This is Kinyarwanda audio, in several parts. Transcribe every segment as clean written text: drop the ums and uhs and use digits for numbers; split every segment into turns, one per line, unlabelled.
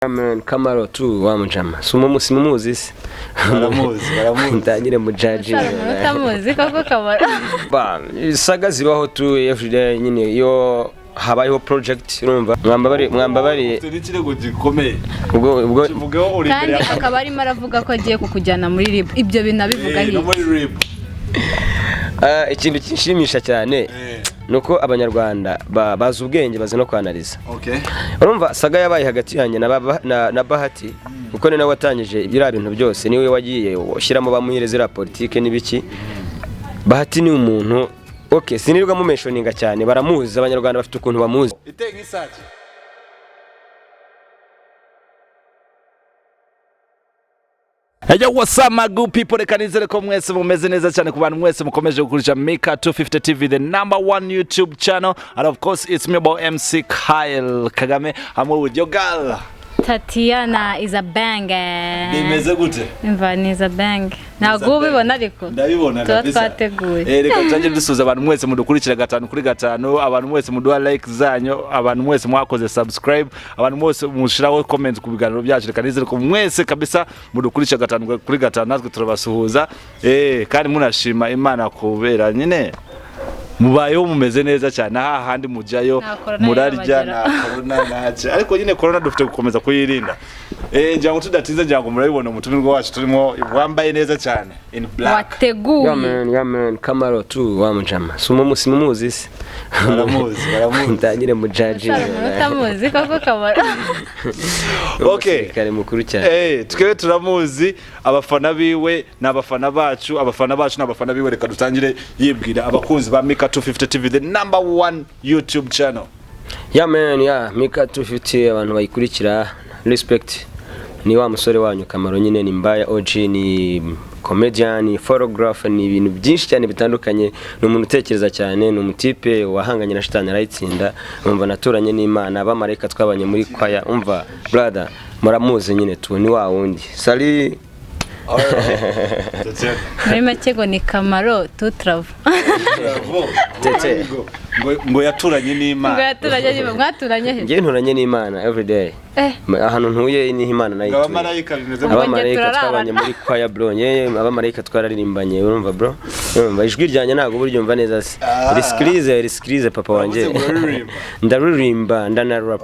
Amen kamaro tu wa mujama simumuzi se
baramuzi
ndangire mujaji
utamuzi koko kamaro
ba saga zibaho tu everyday nyine yo habayeho project urumva mwamba bari
ikirego gikomeye
ubwo
kivugeho uri
kandi akaba ari maravuga ko agiye kukujyana muri rib ibyo bintu abivuga
no muri rib
ikintu kishimisha cyane nuko abanyarwanda bazi ubwenge bazi no kwanaliza. Urumva saga yabaye hagati yanjye na Bahati kuko ni nawe watangije ibira bintu byose niwe wagiye ushyiramo bamuhireze ra politique nibiki. Bahati ni umuntu sinirwa mu mentioninga cyane baramuzi abanyarwanda bafite ukuntu bamuzi.
Itenge isaje Ajya what's up my good people, reka nizere ko mwese mumeze neza cyane ku bantu mwese mukomeje gukurikira Mika 250 TV, the #1 YouTube channel, and of course it's me about MC Kyle Kagame. I'm with your girl
Tatiana is a banger.
Nimeze gute?
Imva ni is a bang. Ntabwo ubibona ariko.
Ndabibona kabisa.
Twateguye.
Reka tujye dusuza abantu mwese mudukurikira 5 kuri 5, abantu mwese muduha like zanyu, abantu mwese mwakoze subscribe, abantu mwese mushiraho comment ku biganiro byacu. Reka nizere ko mwese kabisa mudukurikira 5 kuri 5 natwe turabasuhuza. Kandi munashima Imana kubera nyine mubayeho mumeze neza cyane hahandi mujyayo murarya na corona naje ariko nyine corona dufite gukomeza kuyirinda. Ngira ngo tudatinze ngira ngo murabibona umutumirwa wacu turimo wambaye neza cyane in black.
Wateguye.
Yamen kamaro tu wa mujama simumuzi se
baramuzi
ndangire mujaji
utamuzi koko kamaro.
Kare mukuru cyane.
Twebwe turamuzi abafana biwe n'abafana bacu n'abafana biwe. Reka dutangire yibwira abakunzi ba Mika 250 TV, the #1 YouTube channel.
Mika 250 abantu bayikurikira respect. Ni wa musore wanyu kamaro nyine ni mbaya OG, ni comedian, ni photographer, ni ibintu byinshi cyane bitandukanye. Ni umuntu utekereza cyane, ni umutipe wahanganye na shitani arayitsinda. Umva naturanye n'Imana abamarayika twabanye muri kwaya. Umva brother muramuzi nyine tu ni wa wundi sali.
Muri makego ni kamaro tu travel.
Tete
ngo yaturanye n'Imana.
Mwaturanye he?
Ngiye nturanye n'Imana everyday. Ahantu ntuye ni Imana nayo.
Abamarayika bimeze
abamarayika twabanye muri kwaya bro. Abamarayika twararirimbanye urumva bro. Urumva ijwi ryanjye ntago buryo mva neza se. Riskrize papa wanje. Ndaririmba ndana rap.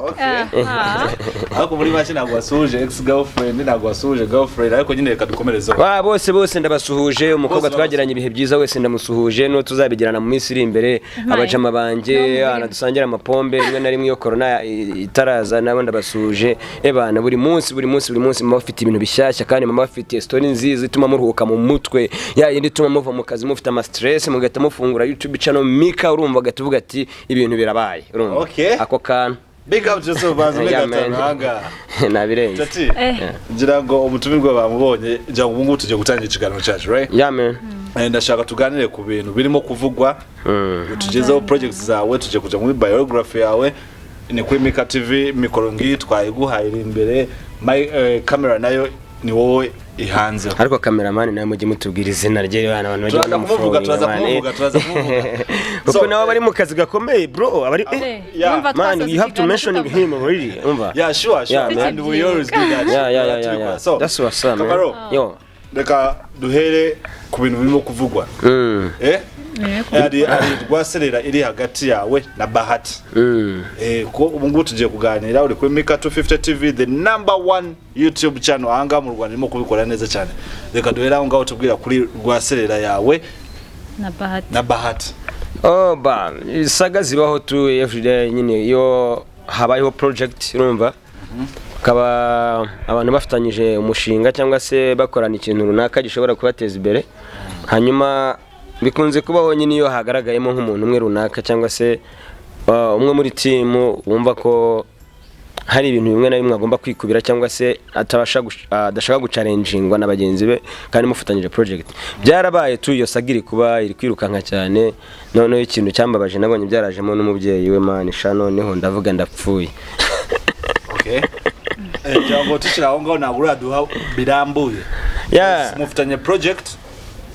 Ariko muri make ntago wasuje ex girlfriend, ntago wasuje girlfriend, ariko nyine reka dukomereza.
Bose ndabasuhuje, umukobwa twagiranye ibihe byiza wese ndamusuhuje, no tuzabigirana mu minsi iri imbere. Abajama banje anadusangira amapombe rimwe na rimwe yo corona itaraza nabo ndabasuhuje. Ebana buri munsi mama bafite ibintu bishyashya kandi mama bafite story nziza ituma muruhuka mu mutwe, iyindi ituma muva mu kazi mufite ama stress mugahita mufungura YouTube channel Mika urumva gatuvuga ati ibintu birabaye urumva. Ako kan
big up yourself bazo megatanga
nabirenze
tati ngira ngo umutumirwa bamubonye ngira ngo ubungu tujye gutangira ikiganiro cyacu right. Ndashaka tuganire ku bintu birimo kuvugwa, tugezeho projects zawe, tujye kuja muri biography yawe. Ni kuri Mika TV mikoro ngi twayiguhaye imbere, camera nayo ni wowe ihanze.
Ariko cameraman nayo mujye mutubwira izina rye abantu bagiye
kumuvuga turaza kumuvuga.
Kuko nawe bari mu kazi gakomeye bro, abari man you have to mention him really. Umva
sure and we always do that.
Yeah. So that's what's up man. Yo
reka duhere ku bintu birimo kuvugwa. Ari rwaserera iri hagati yawe na Bahati. Ko ubungu tugiye kuganira uri kuri Mika 250 TV, the #1 YouTube channel anga mu Rwanda irimo kubikora neza cyane. Reka duhera aho ngaho tubwira kuri rwaserera yawe na Bahati. Saga zibaho tu everyday nyine yo habayeho project urumva. Kaba abantu bafatanyije umushinga cyangwa se bakorana ikintu runaka gishobora kubateza imbere, hanyuma bikunze kubaho nyine iyo hagaragayemo nk'umuntu umwe runaka cyangwa se umwe muri team wumva ko hari ibintu bimwe na bimwe agomba kwikubira cyangwa se adashaka guchallengingwa na bagenzi be kandi mufatanyije project. Byarabaye tu iyo sagiri kuba iri kwirukanka cyane, noneho ikintu cyambabaje nabonye byarajemo n'umubyeyi we man Noneho ndavuga ndapfuye. Jambo tukiraho ngaho nabura duha birambuye. Mufatanye project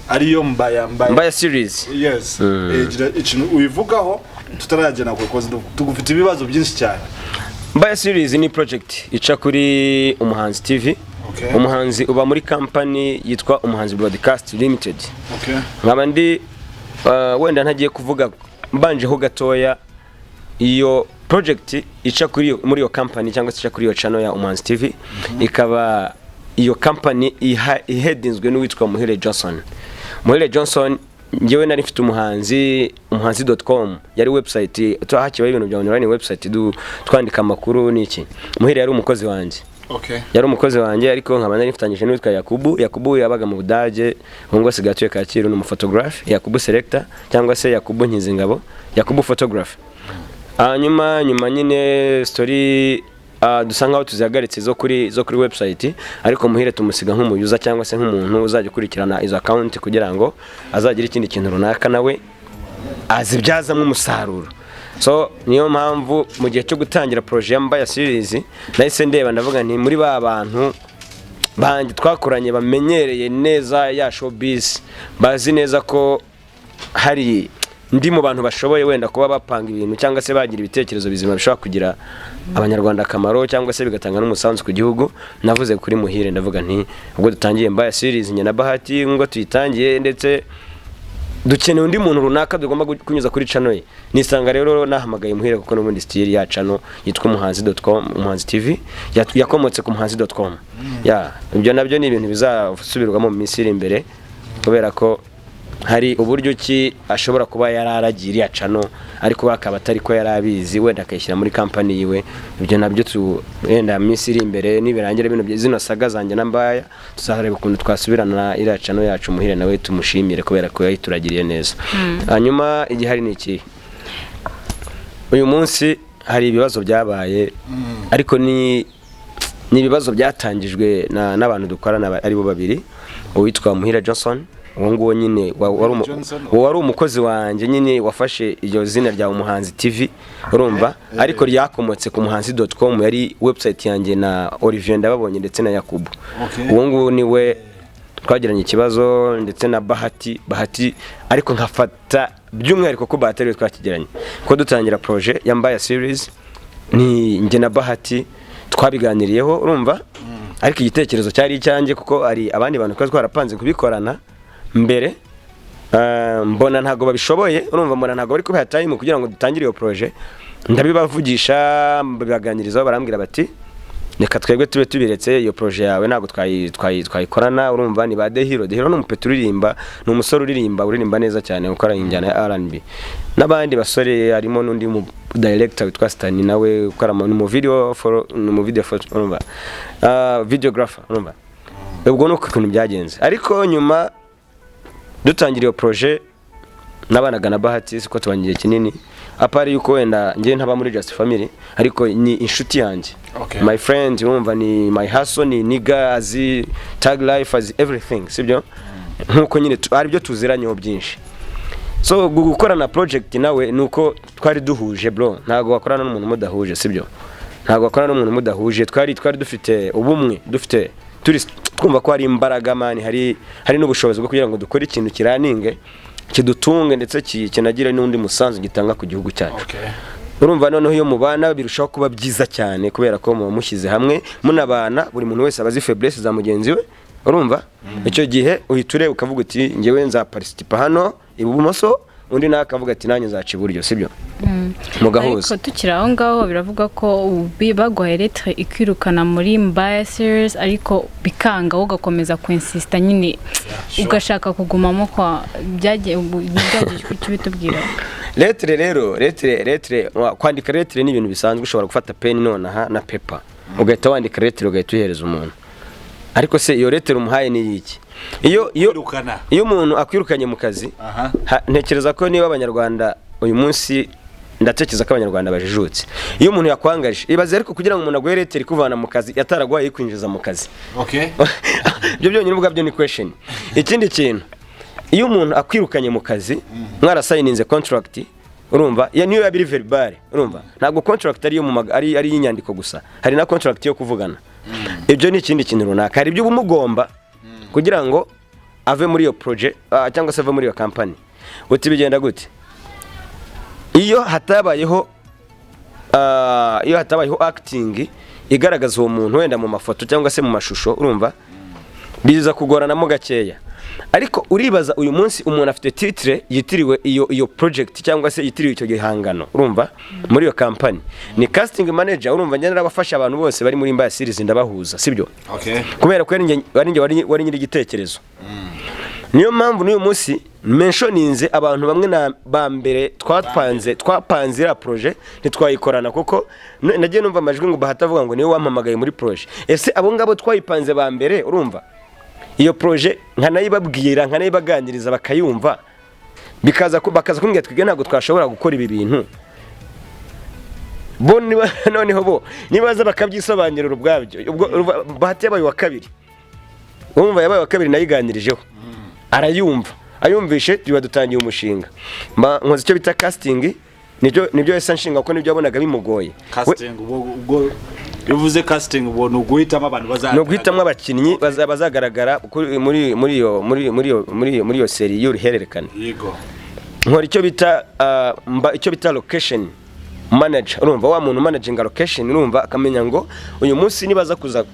ariyo mbaya
series.
Ikintu uyivugaho tutaragena kuko tugufite ibibazo byinshi cyane.
Mbaya series ni project ica kuri umuhanzi TV. Umuhanzi uba muri company yitwa Umuhanzi Broadcast Limited. Nkaba ndi wenda ntagiye kuvuga mbanje ho gatoya iyo project ica kuri muri iyo company cyangwa se ica kuri iyo channel ya Umuhanzi TV ikaba iyo company ihedinzwe n'uwitwa Muhire Johnson. Muhire Johnson ngewe nari mfite umuhanzi.com yari website twahakiwe ibintu bya online website twandika amakuru niki. Muhire yari umukozi wanje. Yari umukozi wanjye ariko nkaba nari mfitanyije n'uwitwa Yakubu yabaga mu Budage ngo sigatuye Kacyiru ni umuphotographe Yakubu selector cyangwa se Yakubu Nkizingabo Yakubu photographe. Nyuma nyine story dusanga aho tuzihagaritse zo kuri website ariko Muhire tumusiga nk'umuyuza cyangwa se nk'umuntu uzajya kurikirana izo account kugira ngo azagira ikindi kintu runaka nawe azibyazamo umusaruro. So niyo mpamvu mu gihe cyo gutangira projet ya Mbaya series nahise ndeba ndavuga nti muri ba bantu banje twakoranye bamenyereye neza ya showbiz bazi neza ko hari ndi mu bantu bashoboye wenda kuba bapanga ibintu cyangwa se bagira ibitekerezo bizima bishobora kugira abanyarwanda kamaro cyangwa se bigatanga n'umusanzu ku gihugu. Navuze kuri Muhire ndavuga nti ubwo dutangiye Mbaya series nye na Bahati ngo tuyitangiye ndetse dukeneye undi muntu runaka tugomba kunyuza kuri channel ye. Nisanga rero nahamagaye Muhire kuko n'ubundi style ya channel yitwa umuhanzi.com Umuhanzi TV yakomotse ku umuhanzi.com. Ibyo nabyo ni ibintu bizasubirwamo mu minsi iri imbere kubera ko hari uburyo ki ashobora kuba yararagira ya channel ariko bakaba atari ko yarabizi wenda akayishyira muri company yiwe. Ibyo nabyo wenda minsi iri imbere nibirangira ibintu zino saga zanjye na Mbaya tuzareba ukuntu twasubirana iriya channel yacu Muhire nawe tumushimire kubera ko yayituragiriye neza. Hanyuma igihari ni iki uyu munsi hari ibibazo byabaye ariko ni ibibazo byatangijwe n'abantu dukorana ari bo babiri uwitwa Muhire Johnson uwo nyine wari umukozi wanjye nyine wafashe iyo zina rya Umuhanzi TV urumva ariko ryakomotse ku umuhanzi.com yari website yanjye na Olivier ndababonye ndetse na Yakubu. Uwo nguwo niwe twagiranye ikibazo ndetse na Bahati ariko nkafata by'umwihariko ko Bahati rero twakigiranye ko dutangira projet ya Mbaya series ni nge na Bahati twabiganiriyeho urumva ariko igitekerezo cyari icyanjye kuko ari abandi bantu twarapanze kubikorana mbere mbona ntago babishoboye urumva mbona ntago bari kubiha time kugira ngo dutangire iyo projet ndabibavugisha baganirizaho barambwira bati reka twebwe tube tubiretse iyo projet yawe ntago twayikorana urumva ni ba The Hero ni umupeti uririmba ni umusore uririmba neza cyane ukora injyana ya R&B n'abandi basore harimo n'undi mu director witwa Stani nawe ukora mu video urumva videographer urumva ubwo nuko ukuntu byagenze ariko nyuma dutangira iyo projet nabanaga na Bahati siko tubangiye kinini apari yuko wenda ngiye ntaba muri Just Family ariko ni inshuti yanjye my friend urumva ni my hustle ni nigga as tag life as everything sibyo nkuko nyine ari byo tuziranyeho byinshi. So gukorana project nawe nuko twari duhuje bro ntago wakorana n'umuntu mudahuje sibyo ntago wakorana n'umuntu mudahuje twari dufite ubumwe dufite turi twumva ko ari imbaraga mani hari n'ubushobozi bwo kugira ngo dukore ikintu kiraninge kidutunge ndetse kinagira n'undi musanzu gitanga ku gihugu cyacu. Urumva noneho iyo mubana birushaho kuba byiza cyane kubera ko mushyize hamwe munabana buri muntu wese abazi faiblesse za mugenzi we urumva icyo gihe uhiture ukavuga uti ngewe nza participa hano ibumoso undi nakavuga ati nanjye nzaca iburyo sibyo mugahuza.
Ariko tukira aho ngaho biravuga ko baguhaye lettre ikwirukana muri Mbaya series ariko bikanga ugakomeza kuinsista nyine ugashaka kugumamo kwa byagiye kubitubwira. Lettre kwandika lettre ni ibintu bisanzwe ushobora gufata pen nonaha na paper ugahita wandika lettre ugahita uhereza umuntu ariko se iyo lettre umuhaye ni iki iyo umuntu akwirukanye mu kazi ntekereza ko niba abanyarwanda uyu munsi ndatekereza ko abanyarwanda bajijutse iyo umuntu yakwangaje ibaze ariko kugira ngo umuntu agwe lettre kuvana mu kazi yataragwaye kwinjiza mu kazi byo byonyine ubwabyo ni question. Ikindi kintu iyo umuntu akwirukanye mu kazi mwarasayininze contract urumva ya niyo yabiri verbal urumva ntabwo contract ari yo mu ari inyandiko gusa hari na contract yo kuvugana. Ibyo ni ikindi kintu runaka hari ibyo umugomba kugira ngo ave muri iyo project cyangwa se ave muri iyo company uti bigenda gute iyo hatabayeho iyo hatabayeho acting igaragaza uwo muntu wenda mu mafoto cyangwa se mu mashusho urumva biza kugoranamo gakeya. Ariko uribaza uyu munsi umuntu afite titre yitiriwe iyo project cyangwa se yitiriwe icyo gihangano urumva muri iyo company ni casting manager urumva njye narabafasha abantu bose bari muri Mbaya series ndabahuza sibyo kubera ko wari nyiri igitekerezo. Niyo mpamvu n'uyu munsi mentioninze abantu bamwe na bambere twapanze ira projet ntitwayikorana kuko nagiye numva amajwi ngo Bahati avuga ngo niwe wampamagaye muri projet. Ese abo ngabo twayipanze bambere urumva iyo projet nkanayibabwira nkanayibaganiriza bakayumva bakaza kumbwira twige ntabwo twashobora gukora ibi bintu bo noneho bo nibaza bakabyisobanurira ubwabyo. Ubwo Bahati yabaye wa kabiri urumva yabaye wa kabiri nayiganirijeho arayumva ayumvishe tuba dutangiye umushinga nkoze icyo bita casting nibyo yesa nshinga ko nibyo yabonaga bimugoye.
Casting ubwo bivuze casting ubwo nuguhitamo abantu
no guhitamo abakinnyi bazagaragara muri iyo seri y'uruhererekane.
Yego
nkora icyo bita location manager urumva wa muntu managing location urumva akamenya ngo uyu munsi nibaza kuza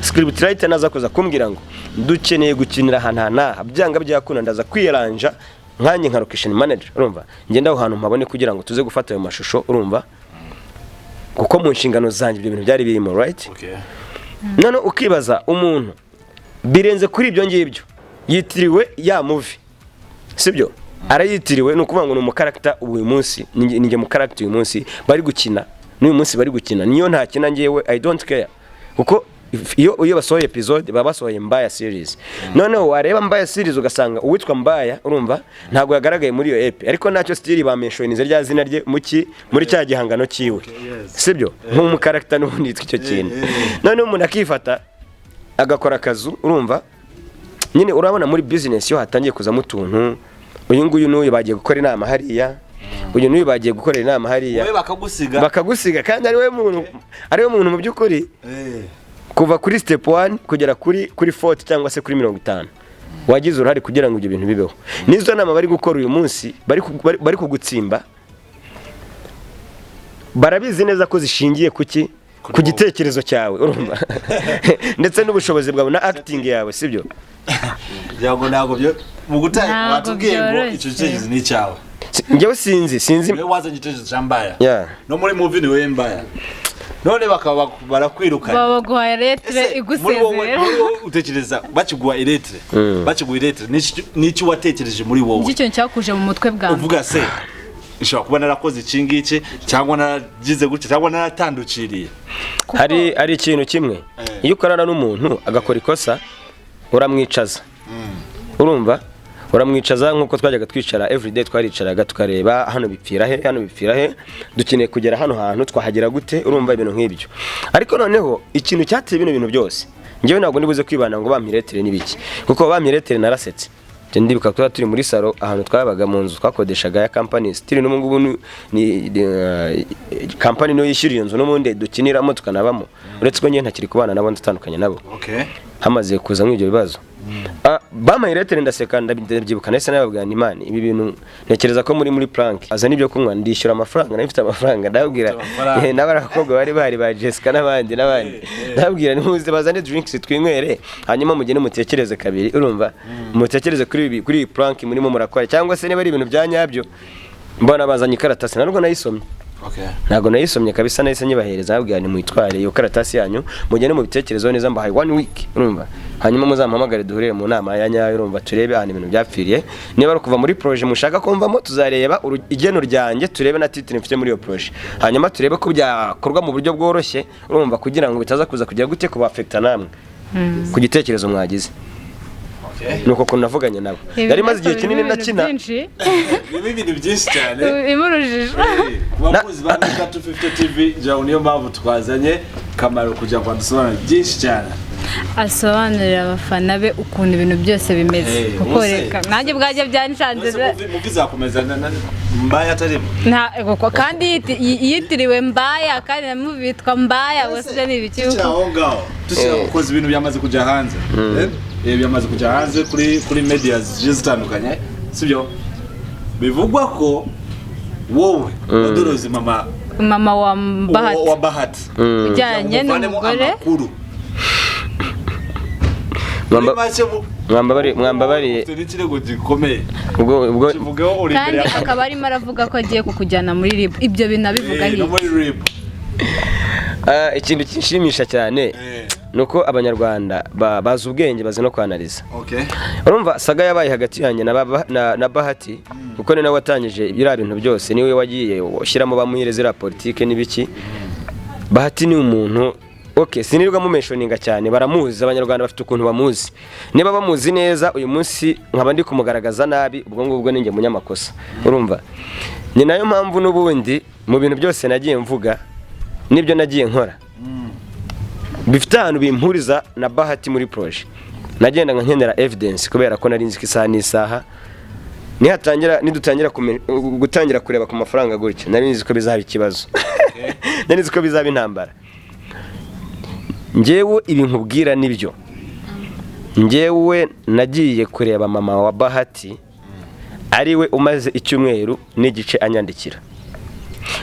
script writer naza kuza kumbwira ngo dukeneye gukinira ahantu byanga byakunda ndaza kwiranja nkanye nka location manager urumva ngenda aho hantu mpabone kugira ngo tuze gufata ayo mashusho urumva kuko mu nshingano zanjye ibyo bintu byari birimo right. None ukibaza umuntu birenze kuri ibyo ngibyo yitiriwe ya movie sibyo arayitiriwe no kuvuga ngo ni mu character uyu munsi ninge mu character uyu munsi bari gukina n'uyu munsi bari gukina niyo nta kina ngewe I don't care kuko iyo basohoye episode baba basohoye Mbaya series. Noneho wareba Mbaya series ugasanga uwitwa Mbaya urumva ntago yagaragaye muri iyo EP ariko nacyo still bamenshonize rya zina rye muri cya gihangano cyiwe sibyo nk'umu character n'ubundi yitwa icyo kintu. Noneho umuntu akifata agakora akazu urumva nyine urabona muri business yo hatangiye kuzamo utuntu uyu nguyu n'uyu bagiye gukora inama hariya uyu n'uyu bagiye gukora inama hariya bakagusiga kandi ariwe muntu mu by'ukuri kuva kuri step 1 kugera kuri 40 cyangwa se kuri 50 wagize uruhari kugira ngo ibyo bintu bibeho. Nizo nama bari gukora uyu munsi bari kugutsimba barabizi neza ko zishingiye kuki ku gitekerezo cyawe urumva ndetse n'ubushobozi bwawe na acting yawe sibyo
yago ntago byo mu gutanga batubwiye ngo icyo gitekerezo ni cyawe
njyewe sinzi
wewe wazanye igitekerezo cya Mbaya no muri movie ni wewe Mbaya none bakaba barakwirukanye
baguhaye letre igusezera
utekereza bakiguha letre n'icyo watekereje muri wowe
icyo cyakuje mu mutwe bwawe
uvuga se ishobora kuba narakoze ikingiki cyangwa naragize gutya cyangwa naratandukiriye.
Hari ikintu kimwe iyo ukorana n'umuntu agakora ikosa uramwicaza urumva uramwicaza nkuko twajyaga twicara everyday twaricaraga tukareba hano bipfira he dukeneye kugera hano hantu twahagera gute urumva ibintu nk'ibyo. Ariko noneho ikintu cyateye bino bintu byose ngewe ntabwo ndibuze kwibana ngo bampiretere n'ibiki kuko bampiretere narasetse ndibuka ko turi muri salo ahantu twabaga mu nzu twakodeshaga ya company still n'ubu ngubu ni company no yishyuriye inzu n'ubundi dukiniramo tukanabamo uretse ko ngiye ntakiri kubana nabo ndatandukanye nabo hamaze kuza nk'ibyo bibazo bamayiretere ndaseka ndabyibuka nese nababwira ni Imana ibi bintu ntekereza ko muri prank azana ibyo kunywa ndishyura amafaranga nafite amafaranga ndabwira n'abarakobwa bari ba Jessica n'abandi ndabwira nimuze bazane drinks twinywere hanyuma mugene mutekereze kabiri urumva mutekereze kuri prank murimo murakora cyangwa se niba ari ibintu byanyabyo mbona bazanye karatasi narwo nayisomye ntago nayisomye kabisa nahise nyibahereza abwira ni mwitware iyo karatasi yanyu mugene mu bitekerezo neza mbahaye 1 week urumva hanyuma muzampamagare duhurire mu nama ya nyayo urumva turebe ahantu ibintu byapfiriye niba ari kuva muri projet mushaka kumvamo tuzareba igeno ryanjye turebe na titre mfite muri iyo projet hanyuma turebe ko byakorwa mu buryo bworoshye urumva kugira ngo bitaza kuza kujya gute kuba affecta namwe ku gitekerezo mwagize nuko ko navuganye nabo yari maze igihe kinini nakina
ibintu byinshi cyane
imurujije
bakuzi ba 250 TV jaho niyo mpamvu twazanye kamaro kujya kwadusobanura byinshi cyane
asobanurira abafana be ukuntu ibintu byose bimeze kuko reka nanjye bwajye byanshanze
mubizakomeza Mbaya atarimo
kandi yitiriwe Mbaya kandi namubitwa Mbaya wose ni ibiki
cyaho ngaho tushaka ibintu byamaze kujya hanze byamaze kujya hanze kuri media zitandukanye sibyo bivugwa ko wowe wadoroze mama
mama wa
Bahati
ujyanye n'umugore
mwambabari
ikirego gikomeye
ubwo
kivugeho uri
kandi
imbere
akaba arimo aravuga ko agiye kukujyana muri RIB ibyo bintu abivuga
no muri RIB
ikintu kinshimisha cyane nuko abanyarwanda bazi ubwenge bazi no kwanariza urumva saga yabaye hagati yanjye na Bahati kuko ni nawe watangije ibira bintu byose niwe wagiye ushyiramo bamuhire zira politike n'ibiki Bahati ni umuntu sinirwa mu mentioninga cyane baramuzi abanyarwanda bafite ukuntu bamuzi niba bamuzi neza uyu munsi nkaba ndi kumugaragaza nabi ubwo ngubwo ninjye munyamakosa urumva ni nayo mpamvu n'ubundi mu bintu byose nagiye mvuga nibyo nagiye nkora bifite ahantu bimpuriza na Bahati muri projet nagenda nkenera evidence kubera ko nari nzi ko isaha n'isaha nidutangira gutangira kureba ku mafaranga gutyo nari nzi ko bizaba ikibazo nari nzi ko bizaba intambara njyewe ibi nkubwira nibyo njyewe nagiye kureba mama wa Bahati ariwe umaze icyumweru n'igice anyandikira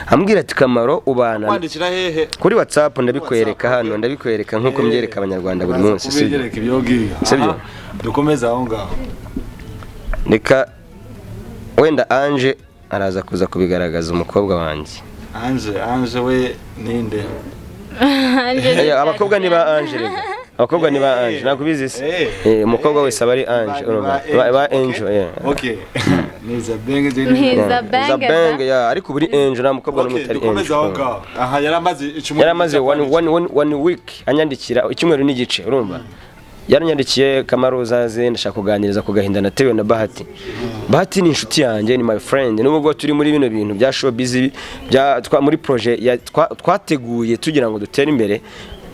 ambwira ati kamaro ubana
kwandikira hehe
kuri WhatsApp ndabikwereka hano ndabikwereka nkuko mbyereka abanyarwanda buri munsi sibyo
dukomeza aho ngaho
reka wenda Ange araza kuza kubigaragaza umukobwa wanjye
Ange we ninde
abakobwa ni ba Ange rega abakobwa ni ba Ange nakubizi se umukobwa wese aba ari Ange ba Angel
niza benge
ariko buri Angel na mukobwa n'umutari Angel
aha
yaramaze one week anyandikira icyumweru n'igice urumva yaranyandikiye kamaro zaze ndashaka kuganiriza ku gahinda natewe na Bahati Bahati ni inshuti yanjye ni my friend nubwo turi muri bino bintu bya showbiz muri projet twateguye tugira ngo dutere imbere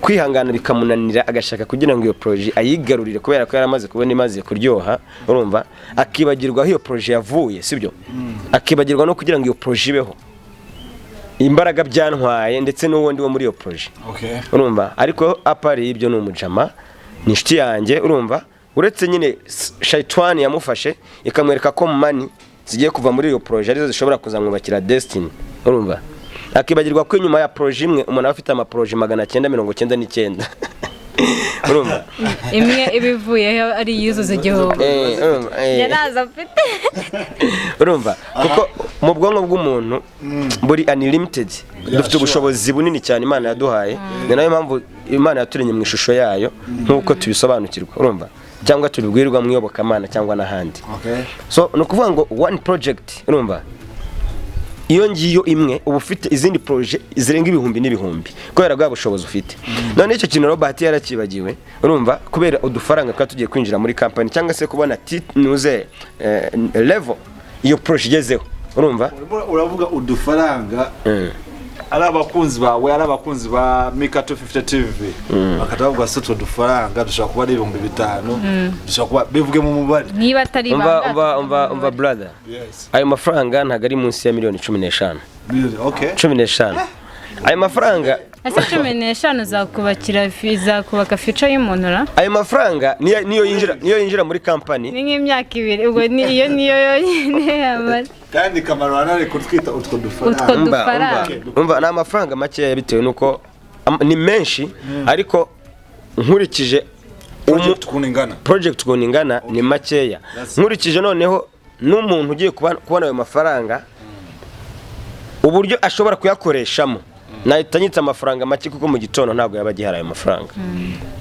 kwihangana bikamunanira agashaka kugira ngo iyo projet ayigarurire kubera ko yaramaze kubona imaze kuryoha urumva akibagirwa iyo projet yavuye sibyo akibagirwa no kugira ngo iyo projet ibeho imbaraga byantwaye ndetse n'uwundi wo muri iyo projet urumva ariko apari ibyo ni umujama ni inshuti yanjye urumva uretse nyine shayitani yamufashe ikamwereka ko money zigiye kuva muri iyo projet arizo zishobora kuzamwubakira destiny urumva akibagirwa ko inyuma ya projet imwe umuntu afite ama projet 999 urumva
imwe ibivuyeho ari yuzuza igihombo yaraza afite
urumva kuko mu bwonko bw'umuntu buri unlimited dufite ubushobozi bunini cyane Imana yaduhaye ni nayo mpamvu Imana yaturemye mu ishusho yayo nkuko tubisobanukirwa urumva cyangwa tubibwirwa mu iyobokamana cyangwa n'ahandi so no kuvuga ngo one project urumva iyo ngiyo imwe uba ufite izindi projet zirenga ibihumbi n'ibihumbi kubera bwa bushobozi ufite none icyo kintu Robert yarakibagiwe urumva kubera udufaranga twa tugiye kwinjira muri company cyangwa se kubona nuze level iyo projet igezeho urumva
uravuga udufaranga ari abakunzi bawe ari abakunzi ba Mika 250 TV bakatavuga se udufaranga dushaka kuba ari 5,000 dushaka kuba bivuge mu mubare
niba atari
umva brother ayo mafaranga ntago ari munsi ya miliyoni 15 15 ayo mafaranga
ase 15 zakubaka future y'umuntu ra
ayo mafaranga niyo yinjira muri company
ni nk'imyaka 2 ubwo niyo yamaze
kandi kamaro anare kutwita utwo dufaranga
umva na amafaranga make yabitewe nuko ni menshi ariko nkurikije project kuningana ni makeya nkurikije noneho n'umuntu ugiye kubona ayo mafaranga uburyo ashobora kuyakoreshamo nahitanyitse amafaranga make kuko mu gitondo ntabwo yaba gihara ayo mafaranga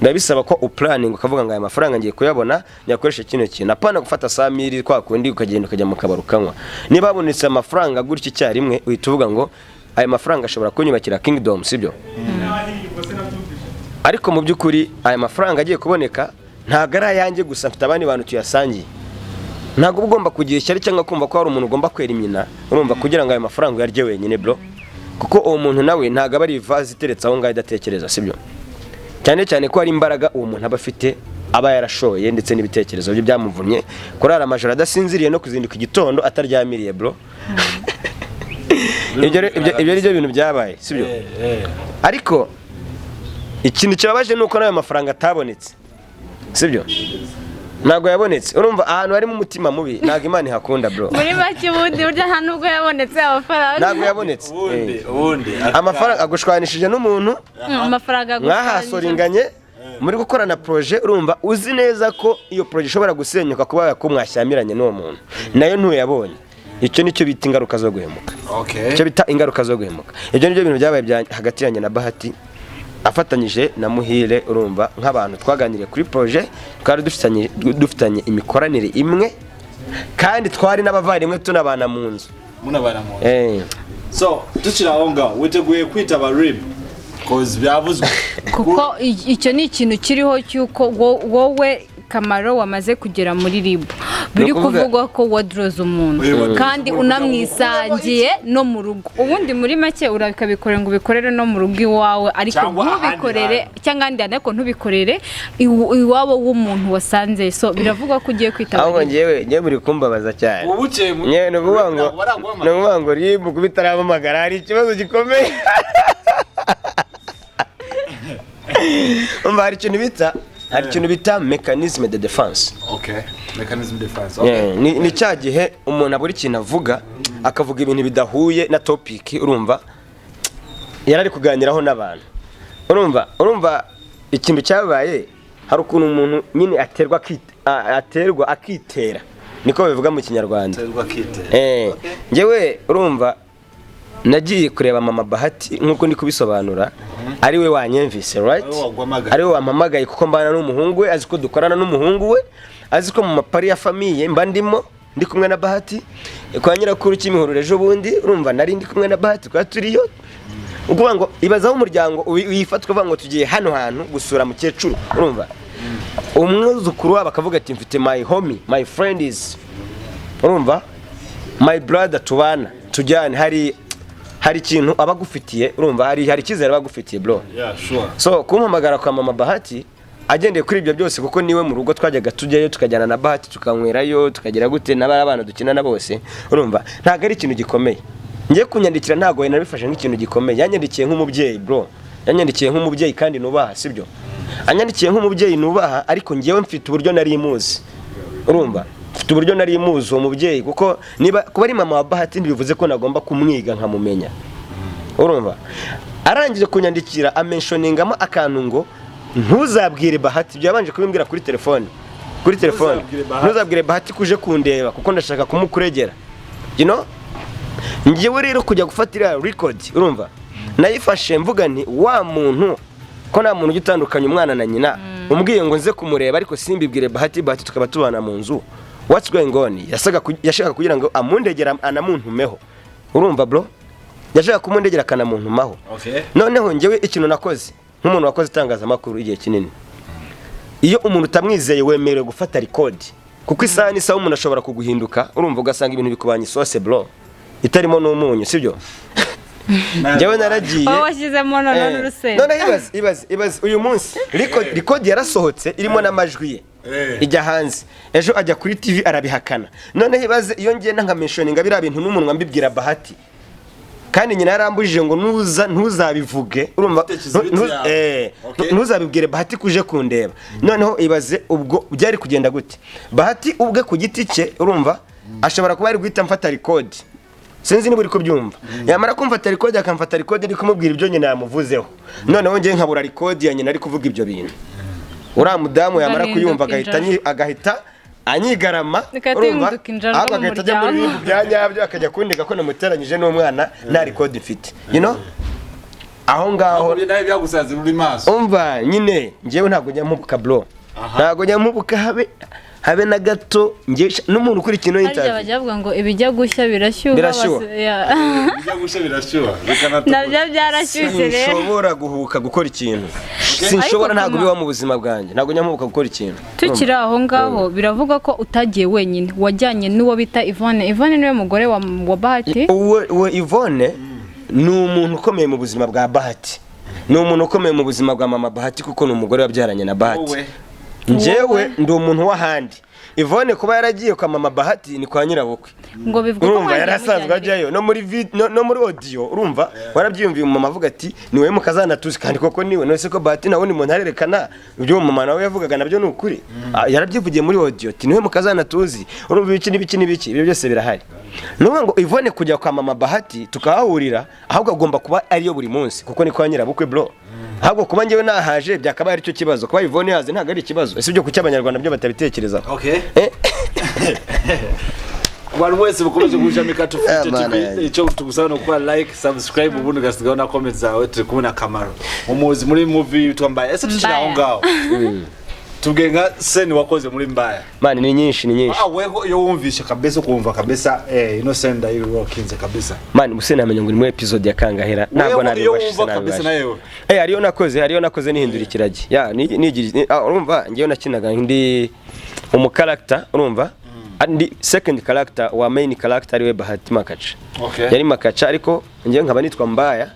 ndabisaba ko uplanning ukavuga ngo ayo mafaranga ngiye kuyabona nyakoresha kino kintu apana gufata samiri kwa kundi ukagenda ukajya mu kabaru kanwa niba abonetse amafaranga gutya icyarimwe uhita uvuga ngo ayo mafaranga ashobora kunyubakira kingdom sibyo ariko mu by'ukuri ayo mafaranga agiye kuboneka ntago ari ayanjye gusa mfite abandi bantu tuyasangiye ntago ugomba kugira ishyari cyangwa kumva ko hari umuntu ugomba kwera imyina urumva kugira ngo ayo mafaranga uyarye wenyine bro kuko uwo muntu nawe ntago aba ari vaze iteretse aho ngaho idatekereza sibyo cyane cyane ko hari imbaraga uwo muntu aba afite aba yarashoye ndetse n'ibitekerezo bye byamuvunye kurara amajoro adasinziriye no kuzinduka igitondo ataryamiriye bro ibyo ari byo bintu byabaye sibyo ariko ikintu kibabaje nuko nayo mafaranga atabonetse sibyo ntabwo yabonetse urumva ahantu harimo umutima mubi ntabwo Imana ihakunda bro
muri make ubundi burya nta nubwo yabonetse amafaranga
ntabwo yabonetse
ubundi
amafaranga agushwanishije n'umuntu
amafaranga
mwahasoringanye muri gukorana projet urumva uzi neza ko iyo projet ishobora gusenyuka kuba mwashyamiranye n'uwo muntu nayo ntuyabonye icyo nicyo bita ingaruka zo guhemuka icyo bita ingaruka zo guhemuka ibyo nibyo bintu byabaye hagati yanjye na Bahati afatanyije na Muhire urumva nk'abantu twaganiriye kuri projet twari dufitanye imikoranire imwe kandi twari n'abavandimwe tunabana mu nzu
so tukira aho ngaho witeguye kwitaba RIB cause byavuzwe
kuko icyo ni ikintu kiriho cyuko wowe kamaro wamaze kugera muri RIB biri kuvugwa ko wadroze umuntu kandi unamwisangiye no mu rugo ubundi muri make urakabikore ngo ubikorere no mu rugo iwawe ariko ntubikorere cyangwa ariko ntubikorere iwabo w'umuntu wasanze so biravugwa ko ugiye kwitaba
aho ngewe muri kumbabaza cyane nyewe no kuvuga ngo RIB kubitaramamagara hari ikibazo gikomeye hari ikintu bita mechanisme de defense.
Mechanisme de defense.
Ni cya gihe umuntu abura ikintu avuga akavuga ibintu bidahuye na topic urumva yarari kuganiraho n'abantu urumva ikintu cyabaye hari ukuntu umuntu nyine aterwa akitera niko bivuga mu Kinyarwanda ngewe urumva nagiye kureba mama Bahati nkuko ndi kubisobanura ari we wanyemvise right ari we wampamagaye kuko mbana n'umuhungu we azi ko dukorana n'umuhungu we azi ko mu mapari ya famille mba ndimo ndi kumwe na Bahati kwa nyirakuru Kimihurure ejo bundi urumva nari ndi kumwe na Bahati kwa turiyo ukuvuga ngo ibazaho umuryango wifatwa uvuga ngo tugiye hano hantu gusura mukecuru urumva umwuzukuru wabo akavuga ati mfite my homie my friend is urumva my brother tubana tujyane hari ikintu abagufitiye urumva hari ikizere abagufitiye bro so kumpamagara kwa mama Bahati agendeye kuri ibyo byose kuko niwe mu rugo twajyaga tujyayo tukajyana na Bahati tukanywerayo tukagira gute n'abana dukinana bose urumva ntago ari ikintu gikomeye ngiye kunyandikira ntago we nabifashe nk'ikintu gikomeye yanyandikiye nk'umubyeyi bro yanyandikiye nk'umubyeyi kandi nubaha sibyo anyandikiye nk'umubyeyi nubaha ariko ngiyewe mfite uburyo nari muzi urumva mfite uburyo nari muzi uwo mubyeyi kuko niba kuba ari mama wa Bahati ntibivuze ko nagomba kumwiga nkamumenya urumva arangije kunyandikira amenshoningamo akantu ngo ntuzabwire Bahati byabanje kubimbwira kuri telefone ntuzabwire Bahati kuje kundeba kuko ndashaka kumukuregera you know ngiyewe rero kujya gufatira record urumva nayifashe mvuga nti wa muntu ko nta muntu ugitandukanya umwana na nyina umbwiye ngo nze kumureba ariko simbibwire Bahati tukaba tubana mu nzu what's going on yashaka kugira ngo amundegera anamuntumeho urumva bro yashaka kumundegera akanamuntumaho noneho ngewe ikintu nakoze nk'umuntu wakoze itangazamakuru igihe kinini iyo umuntu utamwizeye wemerewe gufata record kuko isaha n'isaha umuntu ashobora kuguhinduka urumva ugasanga ibintu bikubanye isose bro itarimo n'umunyu sibyo ngewe naragiye
washyizemo n'urusenda
none ibaze uyu munsi record yarasohotse irimo n'amajwi ye ijya hanze ejo ajya kuri TV arabihakana none ibaze iyo ngiye nkamentioninga bira bintu n'umuntu mbibwira Bahati kandi nyina yarambujije ngo ntuzabivuge urumva ntuzabibwire Bahati kuje kundeba noneho ibaze ubwo byari kugenda gute Bahati ubwe ku giti cye urumva ashobora kuba ari guhita mfata record sinzi niba uri kubyumva yamara kumfata record akamfata record ndi kumubwira ibyo nyina yamuvuzeho noneho ngiye nkabura record ya nyina ari kuvuga ibyo bintu uriya mudamu yamara kuyumva agahita anyigarama urumva agahita ajya muri bintu bya nyabyo akajya kundika ko namuteranyije n'umwana nta record mfite you know aho ngaho
byagusaza muri maso
umva nyine ngewe ntago njya mpubuka bro ntago njya mpubuka habe na gato n'umuntu kuri kino interview
bajya bavuga ngo ibijya gushya birashyuha
ibijya gushya birashyuha
nabyo byarashyushye rero
sinshobora guhuka gukora ikintu sinshobora ntago biba mu buzima bwanjye ntago nyamubuka gukora ikintu
tukiri aho ngaho biravuga ko utagiye wenyine wajyanye n'uwo bita Yvonne niwe mugore wa Bahati
uwo Yvonne ni umuntu ukomeye mu buzima bwa Bahati ni umuntu ukomeye mu buzima bwa mama Bahati kuko ni umugore wabyaranye na Bahati njyewe ndi umuntu w'ahandi Yvonne kuba yaragiye kwa mama Bahati ni kwa nyirabukwe
ngo bivuga ko
urumva yarasanzwe ajyayo no muri audio urumva warabyiyumviye mama avuga ati niwe mukazana tuzi kandi koko niwe nose ko Bahati nawe ni umuntu arerekana ibyo mama nawe yavugaga nabyo ni ukuri yarabyivugiye muri audio ati niwe mukazana tuzi urumva ibiki ibyo byose birahari nuvuga ngo Yvonne kujya kwa mama Bahati tukahahurira ahubwo agomba kuba ariyo buri munsi kuko ni kwa nyirabukwe bro ahubwo kuba ngewe nahaje byakaba ari cyo kibazo kuba Yvonne yaze ntago ari ikibazo ese byo ku cy'abanyarwanda byo batabitekereza
okay Abantu wese bukomeje kujamika tufite icyo tugusaba no kuba like subscribe ubundi gasigaho na comment zawe turi kumwe na kamaro umuzi muri movie twambaye ese tukiraho ngaho tugenga seni wakoze muri mbaya
man ni nyinshi
wewe yo wumvisha kabisa kumva kabisa ino senda iri rokinze kabisa
man musene amenye ngo ni mu episode ya kangahera ntabwo nabibashije
kabisa nayo
ariyo nakoze nihindura ikiragi ya urumva ngiye nakinaga ndi umukarakter urumva andi second character wa main character ariwe Bahati Makacha yari Makacha ariko ngiye nkaba nitwa mbaya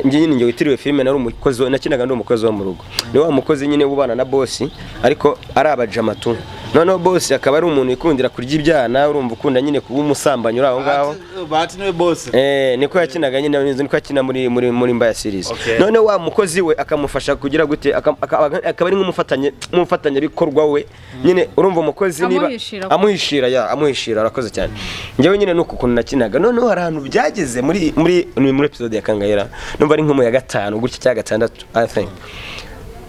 ngiye nyine witiriwe filime nari umukozi nakinaga ndi umukozi wo mu rugo ni wa mukozi nyine ubana na boss ariko ari abajamatu noneho boss akaba ari umuntu ikundira kurya ibyana urumva ukunda nyine kuba umusambanyi uri aho ngaho
Bahati niwe boss
niko yakinaga nyine niko yakina muri mbaya series noneho wa mukozi we akamufasha kugira gute akaba ari nk'umufatanya bikorwa we nyine urumva umukozi niba amuhishira arakoze cyane ngewe nyine nuko kuntu nakinaga noneho hari ahantu byageze muri episode ya kangahera numva ari nko mu ya 5 gutya cya 6 I think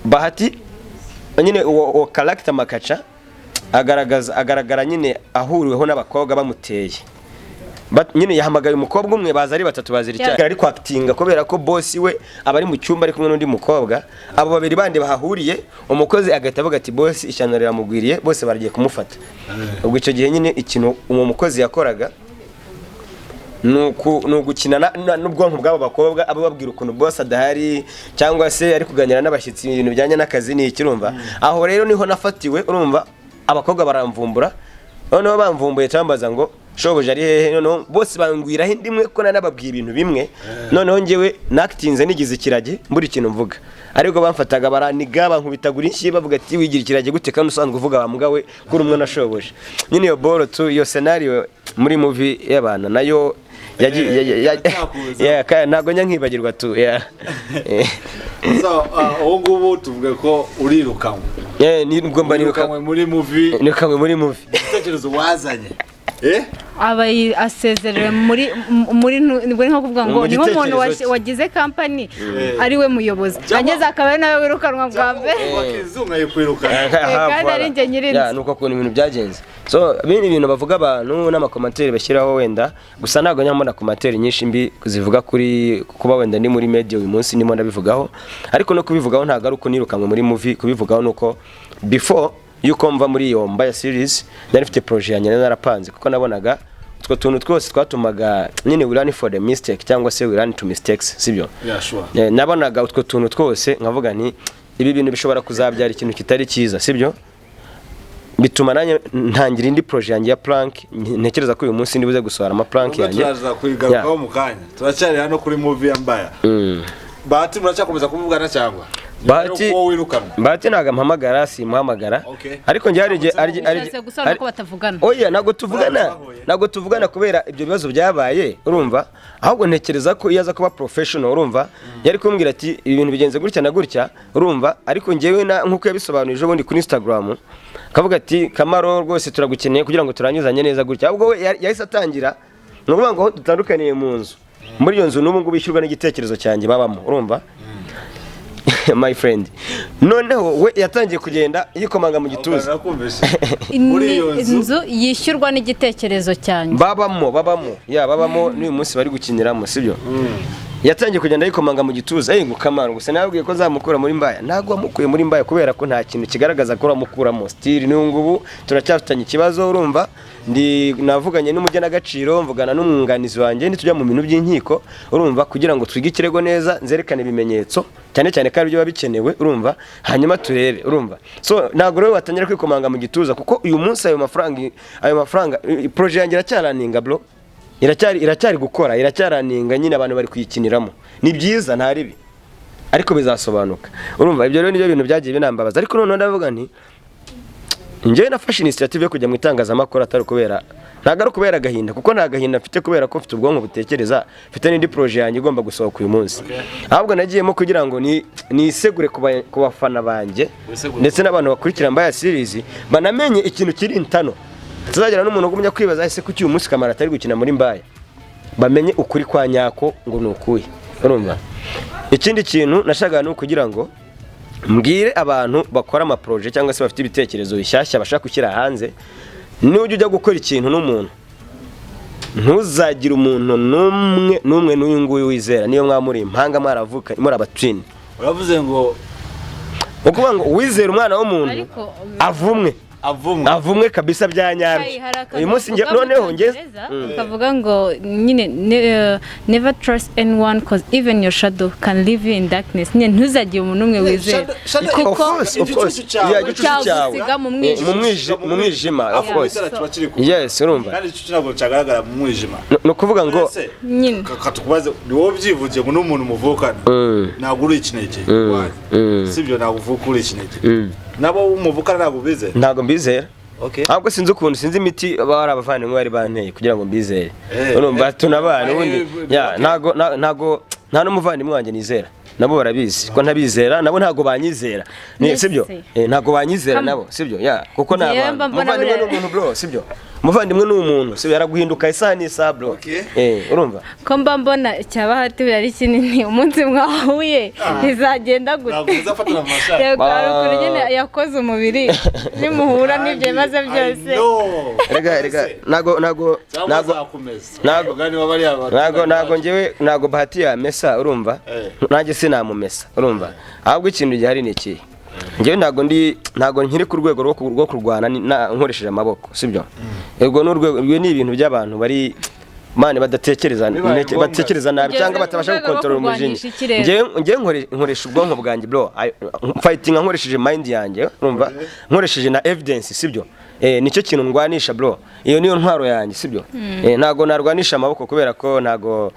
Bahati nyine o character Makacha agaragara nyine ahuriweho n'abakobwa bamuteye nyine yahamagaye umukobwa umwe baza ari batatu bazira cyane ariko actinga kubera ko boss we abari mu cyumba ari kumwe n'undi mukobwa abo babiri bandi bahahuriye umukozi agahita avuga ati boss ishyano riramugwiriye bose baragiye kumufata ubwo icyo gihe nyine ikintu umukozi yakoraga nugukina n'ubwonko bw'abo bakobwa abo babwira ukuntu boss adahari cyangwa se ari kuganira n'abashyitsi ibintu bijyanye n'akazi ni ikirumva aho rero niho nafatiwe urumva abakobwa baramvumbura noneho bamvumbuye cyambaza ngo shoboje ari hehe noneho bose bangwiraho indimwe ko nanababwiye ibintu bimwe noneho ngewe naktinze nigize ikirage mburi ikintu mvuga ariko bamfataga baraniga bankubitagura inshyi bavuga ati wigira ikirage gute kandi usanzwe uvuga bamugawe kuri umwe nashoboje nyine iyo boro tu iyo scenario muri movie y'abana nayo ntago nyankibagirwa tu
so ngubu tuvuge ko urirukanwe
nigomba
nirukanwe muri movie igitekerezo wazanye
aba asezerewe muri nko kuvuga ngo ni nk'umuntu wagize company ari we muyobozi ageze akaba ari nawe wirukanwa bwa mbere
wakizunga yikwirukana
kandi ari nge nyirinzi
nuko kuntu ibintu byagenze so ibintu bavuga abantu n'amakomantere bashyiraho wenda gusa ntago nyamona komantere nyinshi mbi zivuga kuri kuba wenda ni muri media uyu munsi nimo ndabivugaho ariko no kubivugaho ntago ari uko nirukanwe muri movie kubivugaho nuko before yuko mva muri iyo mbaya series nari mfite projet yanjye narapanze kuko nabonaga utwo tuntu twose twatumaga nyine we learn for the mistake cyangwa se we learn to mistakes sibyo nabonaga utwo tuntu twose nkavuga nti ibi bintu bishobora kuzabyara ikintu kitari cyiza sibyo bituma nanye ntangira indi projet yanjye ya prank ntekereza ko uyu munsi ndibuze gusohora ama prank yanjye
turaza kwigarukaho mu kanya turacyari hano kuri movie ya mbaya Bahati muracyakomeza kumuvugana cyangwa
Bahati ntago mpamagara simuhamagara ariko njye ari
ko batavugana
oya nago tuvugana kubera ibyo bibazo byabaye urumva ahubwo ntekereza ko iyaza kuba professional urumva yari kumbwira ati ibintu bigenze gutya na gutya urumva ariko njyewe nkuko yabisobanurije ubundi kuri Instagram kavuga ati kamaro rwose turagukeneye kugira ngo turanyuzanye neza gutya ahubwo we yahise atangira nuvuga ngo dutandukaniye mu nzu muri iyo nzu n'ubu ngo bishyurwa n'igitekerezo cyanjye babamo urumva my friend noneho we yatangiye kugenda yikomanga mu gituza
inzu yishyurwa n'igitekerezo cyanjye
babamo n'uyu munsi bari gukiniramo sibyo yatangiye kugenda yikomanga mu gituza ngo kamaro gusa nababwiye ko zamukura muri mbaya ntago wamukuye muri mbaya kubera ko nta kintu kigaragaza ko ramukuramo still n'ungubu turacyafitanye ikibazo urumva ndi navuganye n'umujyanagaciro mvugana n'umwunganizi wanjye tujya mu bintu by'inkiko urumva kugira ngo twige ikirego neza nzerekane ibimenyetso cyane cyane kandi byo babikenewe urumva hanyuma turebe urumva so ntago rero batangira kwikomanga mu gituza kuko uyu munsi ayo mafaranga projet yanjye iracyaraninga bro iracyari gukora iracyaraninga nyine abantu bari kuyikiniramo ni byiza nta ribi ariko bizasobanuka urumva ibyo rero nibyo bintu byagiye binambabaza ariko none ndavuga nti njyewe nafashe initiative yo kujya mu itangazamakuru atari kubera ntago ari kubera agahinda kuko nta gahinda mfite kubera ko mfite ubwonko butekereza mfite n'indi projet yanjye igomba gusohoka uyu munsi ahubwo nagiyemo kugira ngo nisegure ku bafana banjye ndetse n'abantu bakurikira Mbaya series banamenye ikintu kiri intano tuzagera n'umuntu ugumya kwibaza ese kuki uyu munsi Kamara atari gukina muri Mbaya bamenye ukuri kwa nyako ngo nukuye urumva ikindi kintu nashakaga no kugira ngo mbwire abantu bakora ama projet cyangwa se bafite ibitekerezo bishyashya bashaka gushyira hanze n'ujya ujya gukora ikintu n'umuntu ntuzagira umuntu n'umwe n'uyu nguyu wizera niyo mwamuri impanga mwaravuka muri abatwini
uravuze ngo
ukuvuga ngo wizera umwana w'umuntu avumwe kabisa bya nyabyo uyu munsi noneho ngeze
ukavuga ngo nyine never trust anyone cause even your shadow can live in darkness nyine ntuzagire umuntu umwe wizera
kuko igicucu cyawe mu mwijima of course yes urumva
kandi igicucu ntabwo cyagaragara mu mwijima
no kuvuga ngo
nyine
katukubaze ni wowe byivugiye ngo n'umuntu muvukana ntabwo uri ikinege sibyo ntabwo uvuka uri ikinege nabo umuvukana ntabwo bizera
ntabwo mbizera ahubwo sinzi ukuntu sinzi imiti bari abavandimwe bari banteye kugira ngo mbizere urumva tunabana ubundi ntago nta n'umuvandimwe wanjye nizera nabo barabizi ko ntabizera nabo ntago banyizera sibyo ntago banyizera nabo sibyo kuko n'abantu umuvandimwe n'umuntu bro sibyo umuvandimwe n'umuntu sibyo yaraguhinduka isaha n'isaha bro urumva
ko mba mbona Bahati bari kinini umunsi mwahuye bizagenda gute nyine yakoze umubiri nimuhura n'ibyo bibazo byose
nago Bahati yamesa urumva nanjye sinamumesa urumva ahubwo ikintu gihari ni iki njyewe ntago nkiri ku rwego rwo kurwana nkoresheje amaboko sibyo ego n'urwego ni ibintu by'abantu bari mane badatekereza nabi cyangwa batabasha gukontorora umujinya njyewe nkoresha ubwonko bwanjye bro fighting nkoresheje mind yanjye urumva nkoresheje na evidence sibyo nicyo kintu ndwanisha bro iyo niyo ntwaro yanjye sibyo ntago narwanisha amaboko kubera ko ntago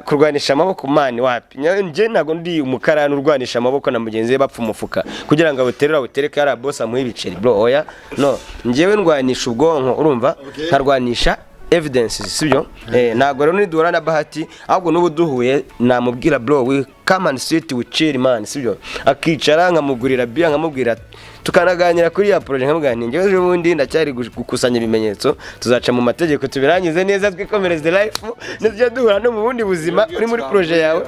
kurwanisha amaboko mani wapi nje ntago ndi umukarani urwanisha amaboko na mugenzi we bapfa umufuka kugira ngo awutereke ari boss amuhe ibiceri bro oya no njewe ndwanisha ubwonko urumva nkarwanisha evidences sibyo ntago rero nidura na Bahati ahubwo n'ubu duhuye namubwira bro we come and sit with chill man sibyo akicara nkamugurira bia nkamubwira tukanaganira kuri ya project nkamugana ngewe ejo bundi ndacyari gukusanya ibimenyetso tuzaca mu mategeko tubirangize neza twikomereze life n'ibyo duhura no mu bundi buzima uri muri project yawe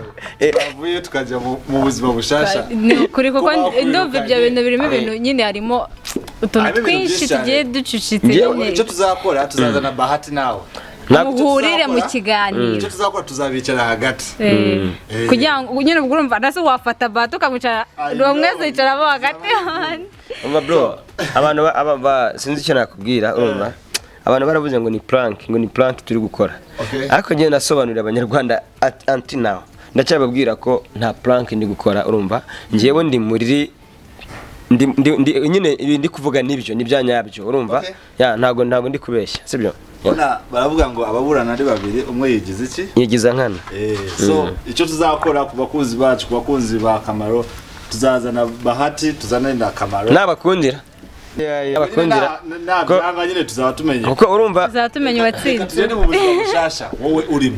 bavuye tukajya mu buzima bushasha
kuri kuko ndumva ibyo bintu birimo ibintu nyine harimo utuntu twinshi tugiye ducucitse
icyo tuzakora tuzazana Bahati nawe
muhurire mu kiganiro
icyo tuzakora tuzabicara hagati
kugira ngo nyine ubwo urumva nase wafata Bahati ukamwicara mwese yicaramo hagati
bro abantu sinzi icyo nakubwira urumva abantu baravuze ngo ni prank turi gukora ariko njye nasobanurira abanyarwanda anti now ndacyababwira ko nta prank ndi gukora urumva ngiyewe ndi muri nyine ndi kuvuga nibyo nibyanyabyo urumva ntago ndi kubeshya sibyo
baravuga ngo ababurana ari babiri umwe yigize iki
yigiza nkana
so icyo tuzakora ku bakunzi bacu ku bakunzi ba Kamaro tuzazana Bahati tuzana na Kamaro
nabakundira
nabanga nyine tuzabatumenye
kuko urumva
tuzatumenye watsinze
mu buzima bushasha wowe urimo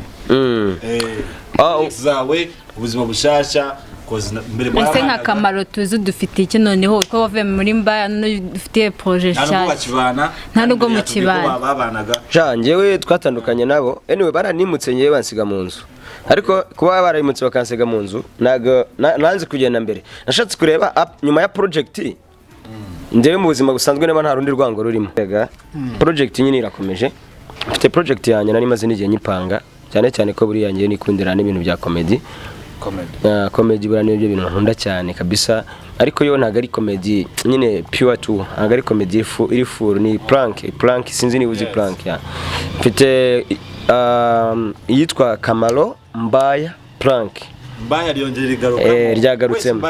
zawe ubuzima bushasha
ese nka Kamaro tuzi dufite iki noneho ko bavuye muri Mbaya dufite projet cyane nta nubwo mu kibana
njyewe twatandukanye nabo anyway baranimutse ngewe bansiga mu nzu ariko kuba barimutse bakansiga mu nzu nanze kugenda mbere nashatse kureba nyuma ya project ndewe mu buzima busanzwe neba nta rundi rwango rurimo project nyine irakomeje mfite project yanjye nari maze n'igihe nyipanga cyane ko buri yanjye nikundira n'ibintu bya comedy bura n'ibyo bintu nkunda cyane kabisa ariko yo ntago ari comedy nyine pure tu ntago ari comedy iri full ni prank sinzi niba uzi prank mfite yitwa Kamaro Mbaya prank
mbaya ryongera igaruka
ryagarutsemo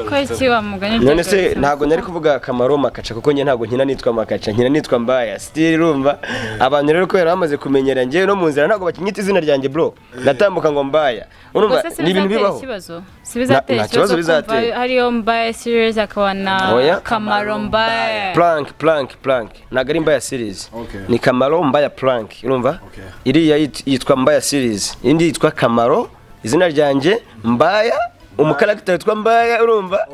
ko kiba mugani
none se ntago nari kuvuga kamaro makaca kuko nge ntago nkina nitwa makaca nkina nitwa mbaya still urumva abantu rero ko bamaze kumenyera nge no mu nzira ntago bakinyita izina ryanjye bro natambuka ngo mbaya urumva ni ibintu bibaho
sibizatera ikibazo hariyo mbaya series akabana kamaro mbaya
plank ntago ari mbaya series ni kamaro mbaya plank urumva iriya yitwa mbaya series indi yitwa kamaro izina ryanjye mbaya umukarakita witwa mbaya urumva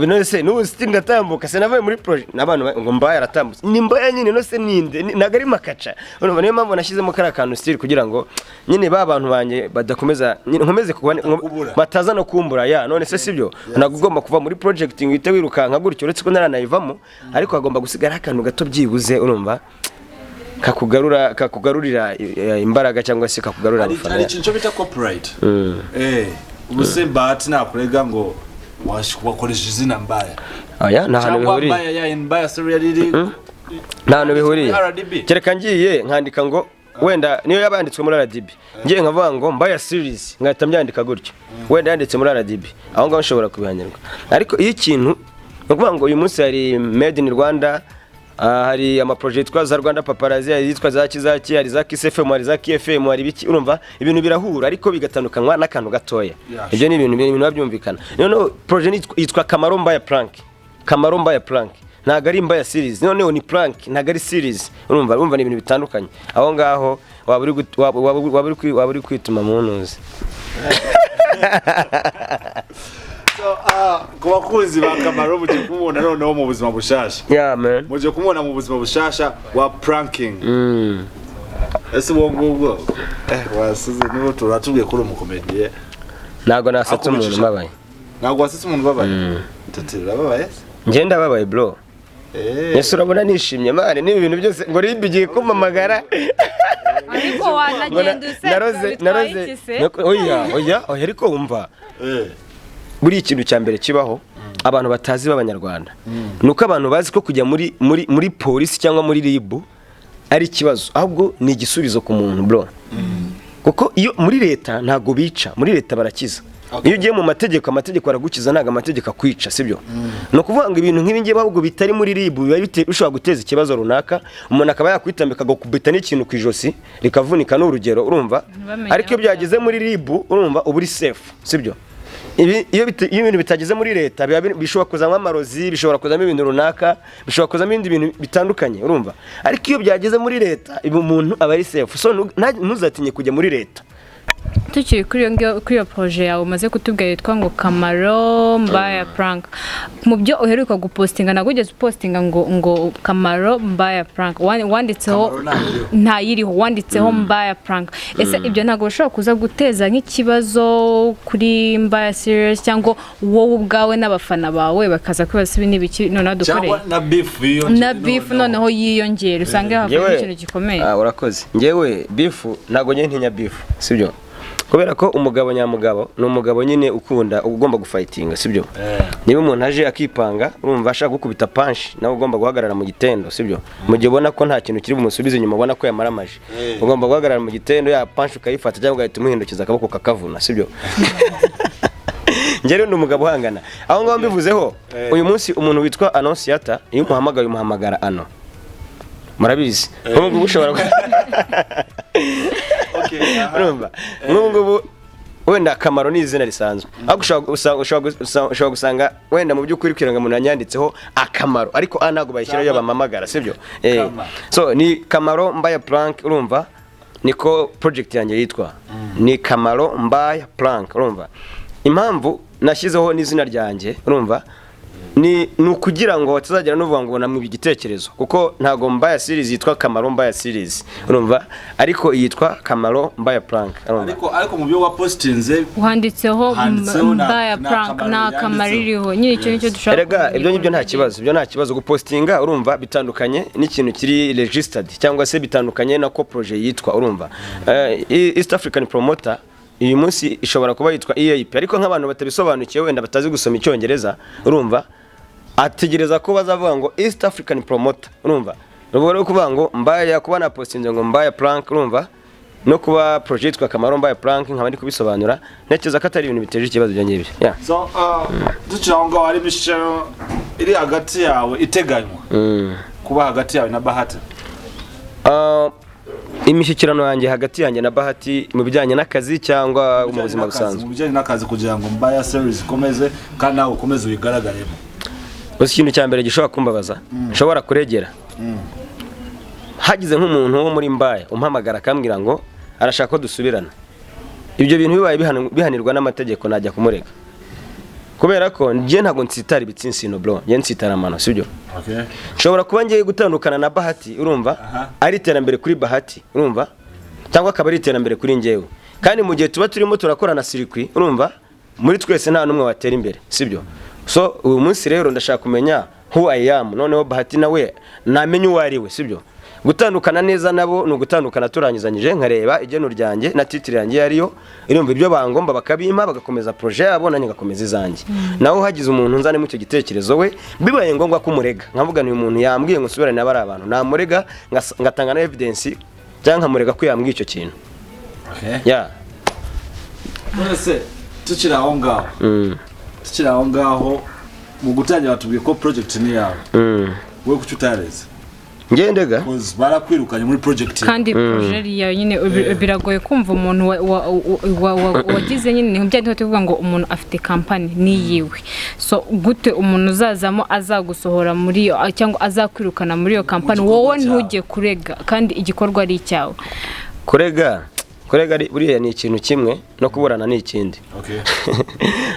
bino se n'ubu still ndatambuka se navuye muri project n'abantu ngo mbaya aratambutse ni mbaya nyine no se ninde ntago ari makaca urumva niyo mpamvu nashyizemo kara kantu still kugira ngo nyine ba bantu banje badakomeza nkomeze bataza no kumbura ya none se sibyo ntago ugomba kuva muri projecting wite wirukanka gutyo uretse ko naranayivamo ariko agomba gusigara akantu gato byibuze urumva kakugarurira imbaraga cyangwa se kakugarurira abafana
hari ikintu bita copyright ubuse Bahati nakurega ngo wakoresha izina mbaya
oya nta hantu bihuriye
mbaya ya mbaya serial riri
nta hantu bihuriye kereka ngiye nkandika ngo wenda niyo yabanditswe muri RDB ngiye nkavuga ngo mbaya series ngahita mbyandika gutyo wenda yanditse muri RDB aho ngaho nshobora kubihanirwa ariko iyo ikintu ukuvuga ngo uyu munsi hari made in Rwanda hari ama project twa za Rwanda Paparazzi hari yitwa za Kizaki hari za KSFM hari za KFM hari biki urumva ibintu birahura ariko bigatandukanywa n'akantu gatoya ibyo ni ibintu babyumvikana none project yitwa kamaro mbaya plank ntago ari mbaya series noneho ni plank ntago ari series urumva ni ibintu bitandukanye aho ngaho waba uri kwituma munuzi
ku bakunzi ba kamaro muje kumubona noneho mu buzima bushasha muje kumubona mu buzima bushasha wa pranking ese ubwo wasize nibo turatubwiye kuri umukomediye
ntago nasatse umuntu babaye
ntago wasatse umuntu babaye tatira babaye
ngenda babaye bro ese urabona nishimye mane ni ibintu byose ngo ribigiye kumamagara
ariko wanagenda
naroze oya ariko wumva buri ikintu cya mbere kibaho abantu batazi b'abanyarwanda nuko abantu bazi ko kujya muri polisi cyangwa muri ribu ari ikibazo ahubwo ni igisubizo ku muntu bro kuko iyo muri leta ntago bica muri leta barakiza iyo ugiye mu amategeko aragukiza ntago amategeko akwica sibyo no kuvuga ngo ibintu nk'ibi ngiye ahubwo bitari muri ribu bishobora guteza ikibazo runaka umuntu akaba yakwitambika agakubita n'ikintu ku ijosi rikavunika n'urugero urumva ariko iyo byageze muri ribu urumva uba uri safe sibyo iyo ibintu bitageze muri leta bishobora kuzamo amarozi bishobora kuzamo ibintu runaka bishobora kuzamo ibindi bintu bitandukanye urumva ariko iyo byageze muri leta umuntu aba ari safe so ntuzatinye kujya muri leta
tukiri kuri iyo proje yawe umaze kutubwira yitwa ngo kamaro mbaya prank mu byo uheruka gupostinga ntabwo ugeze upostinga ngo kamaro mbaya prank wanditseho ntayiriho wanditseho mbaya prank ese ibyo ntabwo ushobora kuza guteza nk'ikibazo kuri mbaya series cyangwa wowe ubwawe n'abafana bawe bakaza kwibaza ibi n'ibiki noneho dukoreye na beef noneho yiyongera usanga havamo ikintu gikomeye
urakoze ngewe beef ntabwo njye ntinya beef sibyo kubera ko umugabo nyamugabo ni umugabo nyine ukunda ugomba gufightinga sibyo niba umuntu aje akipanga urumva ashaka gukubita punch nawe ugomba guhagarara mu gitendo sibyo mu gihe ubona ko nta kintu kiri bumusubize inyuma ubona ko yamaramaje ugomba guhagarara mu gitendo ya punch ukayifata cyangwa ugahita umuhindukiza akaboko kakavuna sibyo njye rero ni umugabo uhangana aho ngaho mbivuzeho uyu munsi umuntu witwa Annonciata iyo umuhamagara ano murabizi nk'ubu ushobora urumva nk'ubu wenda kamaro ni izina risanzwe ariko ushobora gusanga wenda mu by'ukuri kwiranga umuntu yanyanditseho akamaro ariko ntabwo bayishyiraho iyo bamamagara sibyo so ni kamaro mbaya prank urumva niko project yanjye yitwa ni kamaro mbaya prank urumva impamvu nashyizeho n'izina ryanjye urumva ni ukugira ngo batazagera n'uvuga ngo namwe igitekerezo kuko ntago mbaya series yitwa kamaro mbaya series urumva ariko yitwa kamaro mbaya prank
ariko mu byo wapostinze
wanditseho mbaya prank na kamaririho nyine icyo nicyo dushaka
erega ibyo nta kibazo gupostinga urumva bitandukanye n'ikintu kiri registered cyangwa se bitandukanye na ko project yitwa urumva East African Promoter uyu munsi ishobora kuba yitwa EAP ariko nk'abantu batabisobanukiye wenda batazi gusoma icyongereza urumva ategereza ko bazavuga ngo East African Promoter urumva rero kuvuga ngo mbaya kuba na postinze ngo mbaya prank urumva no kuba project yitwa kamaro mbaye prank nkaba ndi kubisobanura ntekereza ko atari ibintu biteje ikibazo bya ngibyo
so ducanga wari mishero iri hagati yawe iteganywa kuba hagati yawe na Bahati
imishyikirano yanjye hagati yanjye na Bahati mu bijyanye n'akazi cyangwa mu buzima busanzwe
mu bijyanye n'akazi kugira ngo mbaya series ikomeze kandi nawe ukomeze uyigaragaremo
uzi ikintu cya mbere gishobora kumbabaza nshobora kuregera hagize nk'umuntu wo muri Mbaye umpamagara akambwira ngo arashaka ko dusubirana ibyo bintu bibaye bihanirwa n'amategeko najya kumurega kubera ko ngiye ntago nsitara ibitsinsino bro ngiye nsitara amano sibyo nshobora kuba ngiye gutandukana na Bahati urumva ari iterambere kuri Bahati urumva cyangwa akaba ari iterambere kuri njyewe kandi mu gihe tuba turimo turakorana circuit urumva muri twese nta numwe watera imbere sibyo so uyu munsi rero ndashaka kumenya who I am noneho Bahati nawe namenye uwo ari we sibyo gutandukana neza nabo no gutandukana turanyizanyije nkareba igeno ryanjye na titre yanjye yariyo irumva ibyo bangomba bakabimpa bagakomeza projet yabo nanjye ngakomeza izanjye naho hagize umuntu nzane mu cyo gitekerezo we bibaye ngombwa ko murega nkavuga ni umuntu yambwiye ngo subirane n'abari abantu namurega ngatanga na evidence cyangwa nkamurega ko yambwiye icyo kintu
Mwese tukira aho ngaho mu gutangira batubwiye ko project ni yawe we kucutareze
ngendega
barakwirukanye muri project
kandi project yawe nyine biragoye kumva umuntu wagize nyine byandi tuvuga ngo umuntu afite company ni yiwe so gute umuntu uzazamo azagusohora muri iyo cyangwa azakwirukana muri iyo company wowe ntujye kurega kandi igikorwa ari icyawe
kurega buriya ni ikintu kimwe no kuburana ni ikindi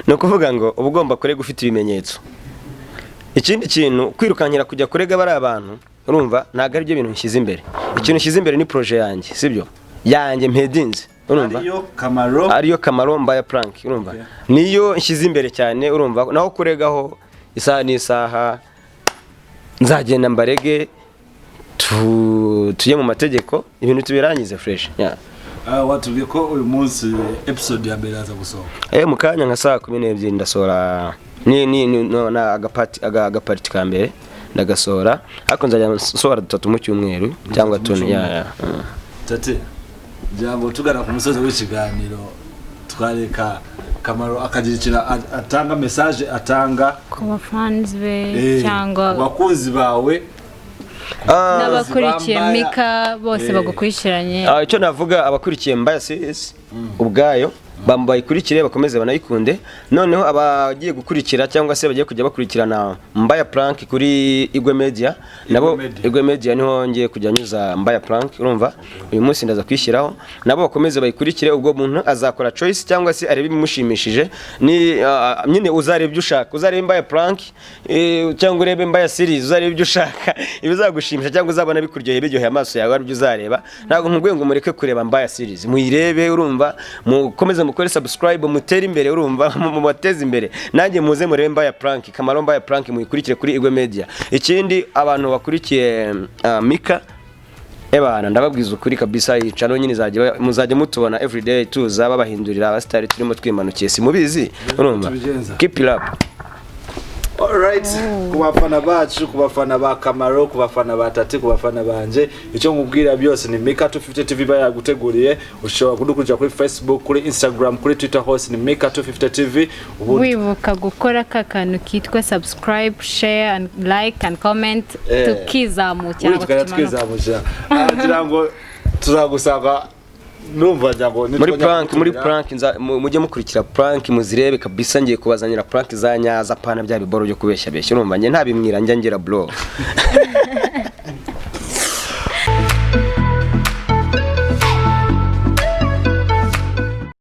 no kuvuga ngo uba ugomba kurega ufite ibimenyetso ikindi kintu kwirukankira kujya kurega bari abantu urumva ntago ari byo bintu nshyize imbere ikintu nshyize imbere ni projet yanjye sibyo yanjye mpedinze urumva ariyo kamaro mbaye prank urumva niyo nshyize imbere cyane urumva naho kuregaho isaha n'isaha nzagenda mbarege tuye mu mategeko ibintu tubirangize fresh
watubwiye ko uyu munsi episode ya mbere aza gusohoka
mu kanya nka saa 12 ndasohora na agapati ka mbere ndagasora ariko nzajya nsohora 3 mu cyumweru cyangwa 4
tate jambo tugana ku musozi w'ikiganiro twareka kamaro akagira ikintu atanga message atanga
ku bafans be cyangwa
abakunzi bawe
n'abakurikiye Mika bose bagukurikiranye
icyo navuga abakurikiye Mbaya series ubwayo bayikurikire bakomeze banayikunde noneho abagiye gukurikira cyangwa se bagiye kujya bakurikirana Mbaya prank kuri Igwe Media nabo Igwe Media niho ngiye kujya nyuza Mbaya prank urumva uyu munsi ndaza kwishyiraho nabo bakomeze bayikurikire ubwo muntu azakora choice cyangwa se arebe bimushimishije ni nyine uzareba ibyo ushaka uzareba Mbaya prank cyangwa urebe Mbaya series uzareba ibyo ushaka ibizagushimisha cyangwa uzabona bikuryoheye biryoheye amaso yawe aribyo uzareba ntago nkubwiye ngo mureke kureba Mbaya series muyirebe urumva mukomeze mukore subscribe mutere imbere urumva mu bateze imbere nanjye muze murebe Mbaya prank kamaro Mbaya prank muyikurikire kuri Igwe Media ikindi abantu bakurikiye Mika ebana ndababwiza ukuri kabisa yicano nyine muzajya mutubona everyday tuza babahindurira abastari turimo twimanukiye simubizi urumva keep it up.
Alright, kubafana bacu, kubafana ba Kamaro, kubafana ba Tati, kubafana banje, icyo nkubwira byose ni Mika 250 TV bayaguteguriye, ushobora kudukurikira kuri Facebook, kuri Instagram, kuri Twitter hose ni Mika 250 TV.
Wibuka gukora kakantu kitwa subscribe, share and like and comment tukizamukira
tukizamukira. Agira ngo tuzagusanga numva jango
muri prank mujye mukurikira prank muzirebe kabisa ngiye kubazanira prank za nyaza pana bya biboro byo kubeshya beshya urumva nge ntabimwira njya ngira bro